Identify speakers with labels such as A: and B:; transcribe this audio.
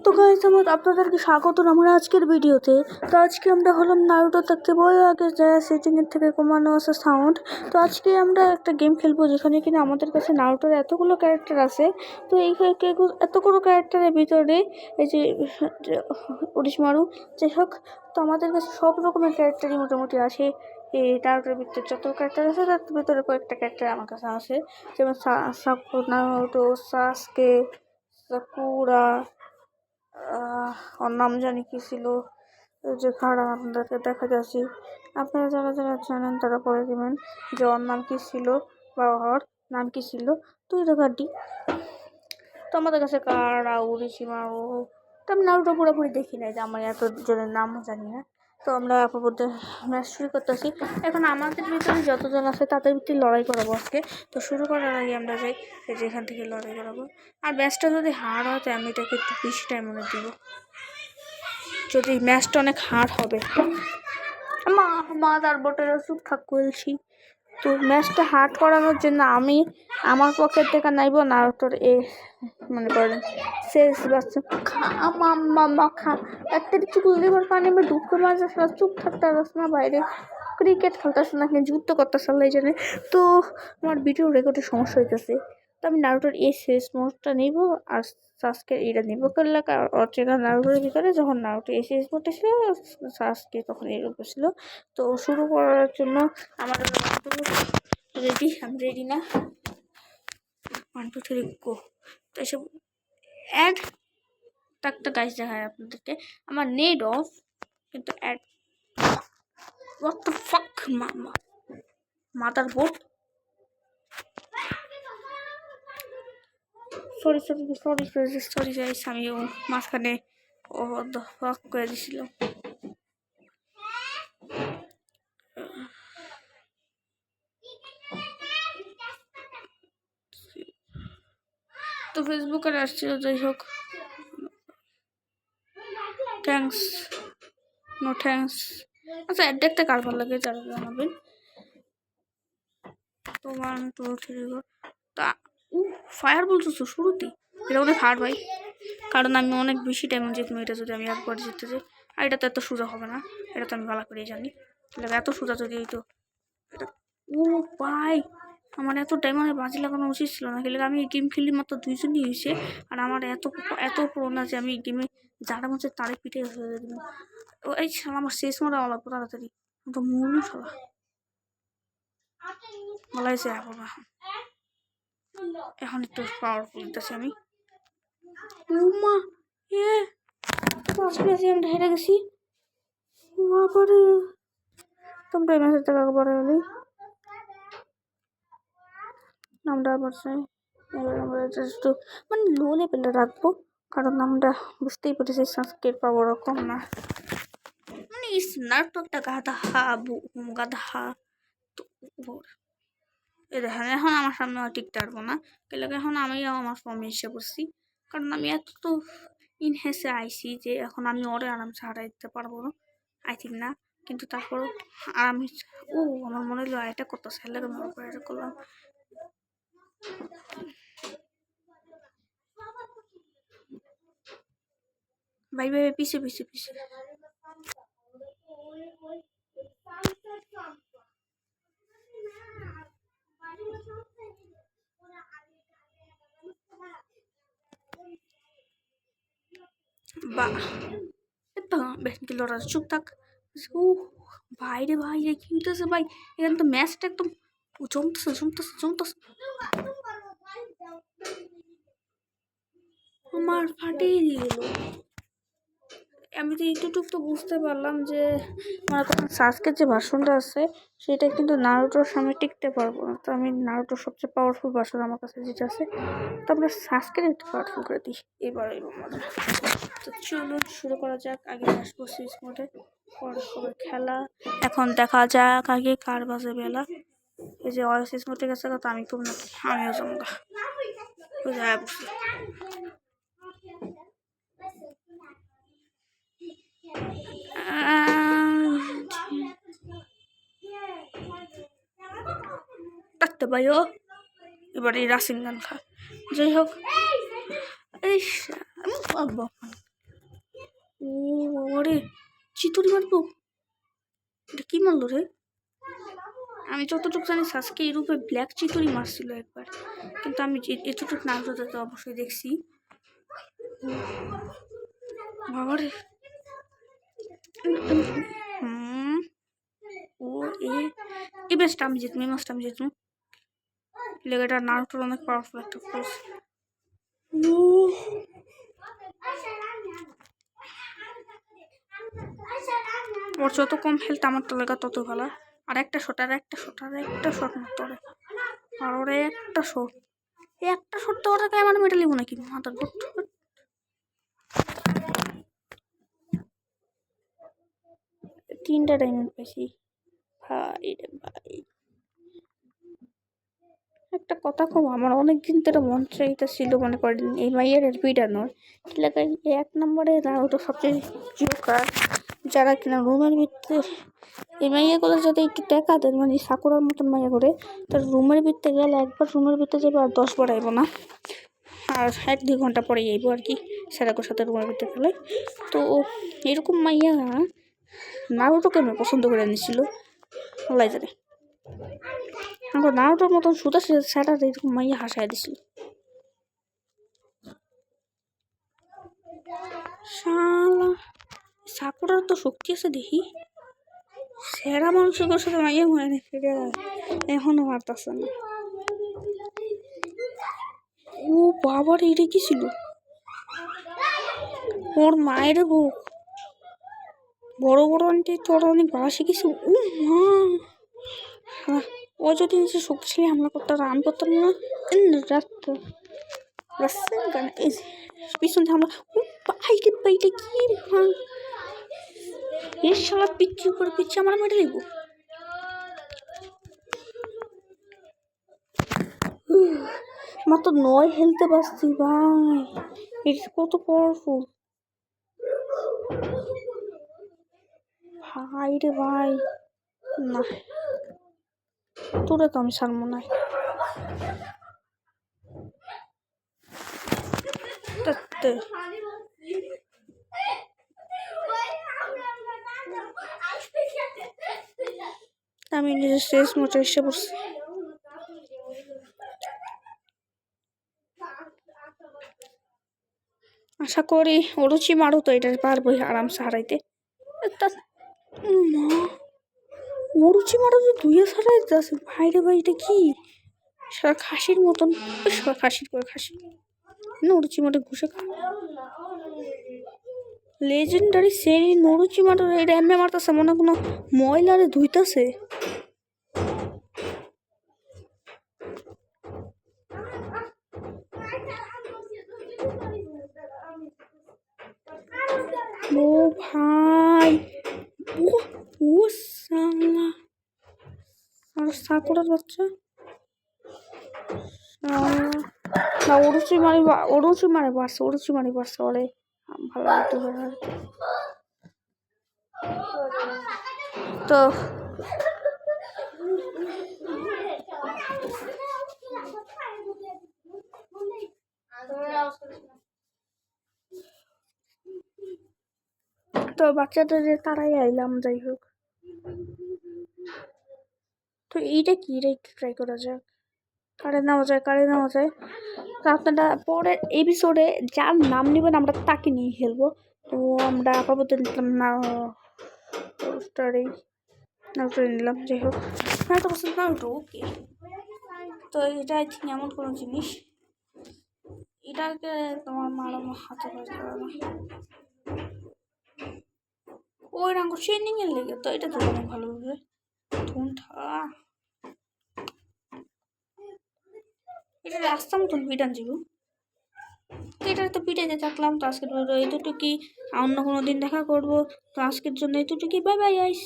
A: তো গাইস আমার আপনাদেরকে স্বাগত আমার আজকের ভিডিওতে। তো আজকে আমরা হলাম নারুটো দেখতে বই আগে যা সেটিংয়ের থেকে কমানো আছে সাউন্ড। তো আজকে আমরা একটা গেম খেলবো যেখানে কিনা আমাদের কাছে নারুটোর এতগুলো ক্যারেক্টার আছে। তো এই এতগুলো ক্যারেক্টারের ভিতরে এই যে ওরিশমারু যাই হোক, তো আমাদের কাছে সব রকমের ক্যারেক্টারই মোটামুটি আছে। এই নারুটোর ভিতরে যত ক্যারেক্টার আছে তার ভিতরে কয়েকটা ক্যারেক্টার আমার কাছে আছে, যেমন নারুটো, সাসকে, সাকুরা, ওর নাম জানি কি ছিল, যে খারাপ আপনাদেরকে দেখা যাচ্ছি। আপনারা যারা যারা জানেন তারা পরে দেবেন যে ওর নাম কি ছিল বা ওর নাম কি ছিল। তো এই গাড়ি তো আমাদের কাছে কারা উড়িচিমারু, তো আমি নামটা পুরোপুরি দেখি নাই, যে আমার এত জনের নামও জানি না। তো আমরা আপাতত ম্যাচ শুরু করতেছি। এখন আমাদের ভিতরে যতজন আছে তাদের ভিতরে লড়াই করাবো আজকে। তো শুরু করার আগে আমরা যাই যেখান থেকে লড়াই করাবো। আর ম্যাচটা যদি হার হয় তো আমি এটাকে একটু বেশি টাইম মনে দিব, যদি ম্যাচটা অনেক হার হবে। মা তার বোটের ওষুধ থাক বলছি। তো ম্যাচটা হার্ড করানোর জন্য আমি আমার পকেট থেকে নাইব নারুটোর মনে করেন শেষ বাচ্চা খা একটা চুকুল দেবার পানি আমি ডুব করে মাঝে চুপ থাকতে পারস না, বাইরে ক্রিকেট খেলতেছ না কিন্তু যুদ্ধ করতেছ এই জন্য। তো আমার ভিডিও রেকর্ডের সমস্যা হইতেছে। তো আমি নারুটোর শেষ মোডটা নিব আর সাসকে এটা নিব করলে অচেনা নারুটোর ভিতরে যখন নারুটো শেষ মোডটা ছিল সাসকে তখন এরকম ছিল। তো শুরু করার জন্য আমাদের রেডি, আমি রেডি না, 1 2 3 গো। তো এসব অ্যাড একটা গাইজ দেখায় আপনাদেরকে, আমার নেট অফ কিন্তু add what the fuck motherboard. Sorry guys, আমি মাঝখানে ফাক করে দিয়েছিলাম। তো ফেসবুকে আসছিল, যাই হোক থ্যাংকস নো থ্যাংকস। আচ্ছা অ্যাড দেখতে কার ভালো লাগে যারা জানাবেন। তো 1 2 3 গো। তা ফায়ার বলছো শুরুতে, এটা অনেক হার্ড ভাই, কারণ আমি অনেক বেশি টাইম যেতাম এটা যদি আমি একবার জিততে যাই। আর এটা তো এত সোজা হবে না, এটা তো আমি ভালো করেই জানি। এত সোজা যদি হইতো এটা। ও ভাই আমার এত টাইম মানে বাজি লাগানো উচিত ছিল না, খেলে আমি গেম খেলি মাত্র 2 জনই হয়েছে। আর আমার এত পুরোনো যে আমি গেমে যারা মধ্যে তারে পিঠে হয়ে দিল। ও এই আমার শেষ মরা আমার তাড়াতাড়ি তো মরু সলা বলাইছে বাবা। এখন একটু পাওয়ারফুল দিতেছি আমি। উমা আমি হেরে গেছি বাবারে। তোমরা এই ম্যাচের টাকা পরে গেলি নামটা আবার চাই। এবার আমরা একটু মানে লো লেভেলে রাখবো, কারণ আমরা বুঝতেই পেরেছি সাবস্ক্রাইব পাবো ওরকম না, মানে স্নার তো একটা গাধা গাধা। তো এই দেখেন এখন আমার সামনে টিকতে পারবো না, কেলাকে এখন আমিও আমার ফর্মে এসে পড়ছি, কারণ আমি এত তো ইনহেসে আইসি যে এখন আমি ওরে আরামসে হারাই দিতে পারবো না, আই থিঙ্ক না। কিন্তু তারপরও আর আমি আমার মনে হলো এটা করতেছে, হেলে এটা করলাম। ভাই ভাই পিছে পিছে পিছে বাহ বেশি লড়া চুপ থাক। ভাই রে ভাই কি হইতেছে ভাই, এখানে তো ম্যাচটা একদম জমতেছে। আমার ফাটিয়ে দিয়ে গেল। আমি তো এইটুকু তো বুঝতে পারলাম যে আমার এখন সাসকের যে ভার্সনটা আছে সেটা কিন্তু নারুটোর সামনে টিকতে পারবো না। তো আমি নারুটোর সবচেয়ে পাওয়ারফুল ভার্সন আমার কাছে যেটা আছে, তো আমরা সাসকের একটু পাওয়ারফুল করে দিই এবার মজা। তো চলুন শুরু করা যাক। আগে আসবো সুইচ মোডে, পরে খেলা। এখন দেখা যাক আগে কার বাজে বেলা। এই যে সুইচ মোডে গেছে তো আমি খুব নাকি আমিও জমগা বুঝায় বসি। থাকতে পাইও এবার এই রাসিং গান খা। যাই হোক এই ও বাবারে, চিতুরি মারবো? এটা কি মারলো রে? আমি যতটুকু জানি সাসকে এই রূপে ব্ল্যাক চিতুরি মারছিল একবার, কিন্তু আমি এতটুকু নারুটোতে তো অবশ্যই দেখছি। বাবারে, ও এই ম্যাচটা আমি জিতবো, এই ম্যাচটা আমি জিতবো। লেগেটা নারুটোর অনেক পাওয়ারফুল একটা কোর্স। ওর যত কম হেলথ আমার তো লেগা তত ভালো। আর একটা শট, আর একটা শট, আর একটা শট মারতে হবে। আর ওরে একটা শট, একটা শট তো ওটাকে আমার মেডেল লিবো নাকি মাথার বুট। তিনটা ডায়মন্ড পেয়েছি ভাই রে ভাই। একটা কথা কম, আমার অনেকদিন ধরে মন চাইতেছিল, মনে করেন এই মাইয়ের পিটানোর এলাকায় 1 নম্বরে নারুটো সবচেয়ে জোকার, যারা কিনা রুমের ভিতরে এই মাইয়াগুলো যদি একটু দেখা দেন, মানে সাকুরার মতন মাইয়া করে, তার রুমের ভিতরে গেলে একবার রুমের ভিতরে যাবে আর 10 বার আইব না, আর 1-2 ঘন্টা পরে যাইব আর কি সেরাকোর সাথে রুমের ভিতরে খেলে। তো এরকম মাইয়া নারুটোকে আমি পছন্দ করে নিয়েছিল, আল্লাহ জানে। আমার নারুটোর মতন সুতা সেটা এরকম মাইয়া হাসায় দিছিল। শালা সাকুরার তো শক্তি আছে দেখি, সেরা মানুষের সাথে মাইয়া মনে রেখে এখনো মারতেছে না। ও বাবার এটা কি ছিল? ওর মায়ের বুক বড় বড় আন্টি তোর অনেক ভালো শিখেছি। ও মা, ও যদি নিজে শক্তিশালী হামলা করতে আর আমি করতাম না পিছন হামলা। ও বাইরে বাইরে কি এর শালা পিচ্ছি করে পিচ্ছি আমার মেরে দেবো। মাত্র 9 হেলতে পারছি ভাই, এটা কত পাওয়ারফুল ভাই রে ভাই। না তোরে তো আমি ছাড়বো না। আমি নিজের শেষ মতো এসে পড়ছি। আশা করি অরুচি মারো তো এটা পারবোই আরামসে হারাইতে। অরুচি মারো তো ধুয়ে হারাইতে আছে ভাই রে ভাই, এটা কি সারা খাসির মতন, খাসির করে খাসি নরুচি মাঠে ঘুষে খা। লেজেন্ডারি সেই নরুচি মাঠে এটা এমনি মারতেছে মনে কোনো ময়লারে ধুইতেছে। ও ভাই, ও সালা আর সাকুরার বাচ্চা না, ওরুচি মারে পারছে, ওরুচি মারি পারছে ওরে ভালো লাগতে পারে। তো তো বাচ্চাদের তারাই আইলাম, যাই হোক। তো এইটা কি, এটা একটু ট্রাই করা যাক, কারে নেওয়া যায়। তো আপনারা পরের এপিসোডে যার নাম নেবেন আমরা তাকে নিয়ে খেলবো। তো আমরা আপাতত নিলাম না নিলাম, যাই হোক তো পছন্দ না ওকে। তো এটা আই থিঙ্ক এমন কোনো জিনিস, এটাকে তোমার মারানো হাতে করা না, ওই রঙ ট্রেনিং এর লেগে তো এটা তো অনেক ভালো হবে। এটা রাস্তা মতন পিটান যাবো, তো এটা তো পিটাইতে থাকলাম। তো আজকের এতটুকুই, অন্য কোনো দিন দেখা করবো। তো আজকের জন্য এতটুকুই, বাই বাই গাইস।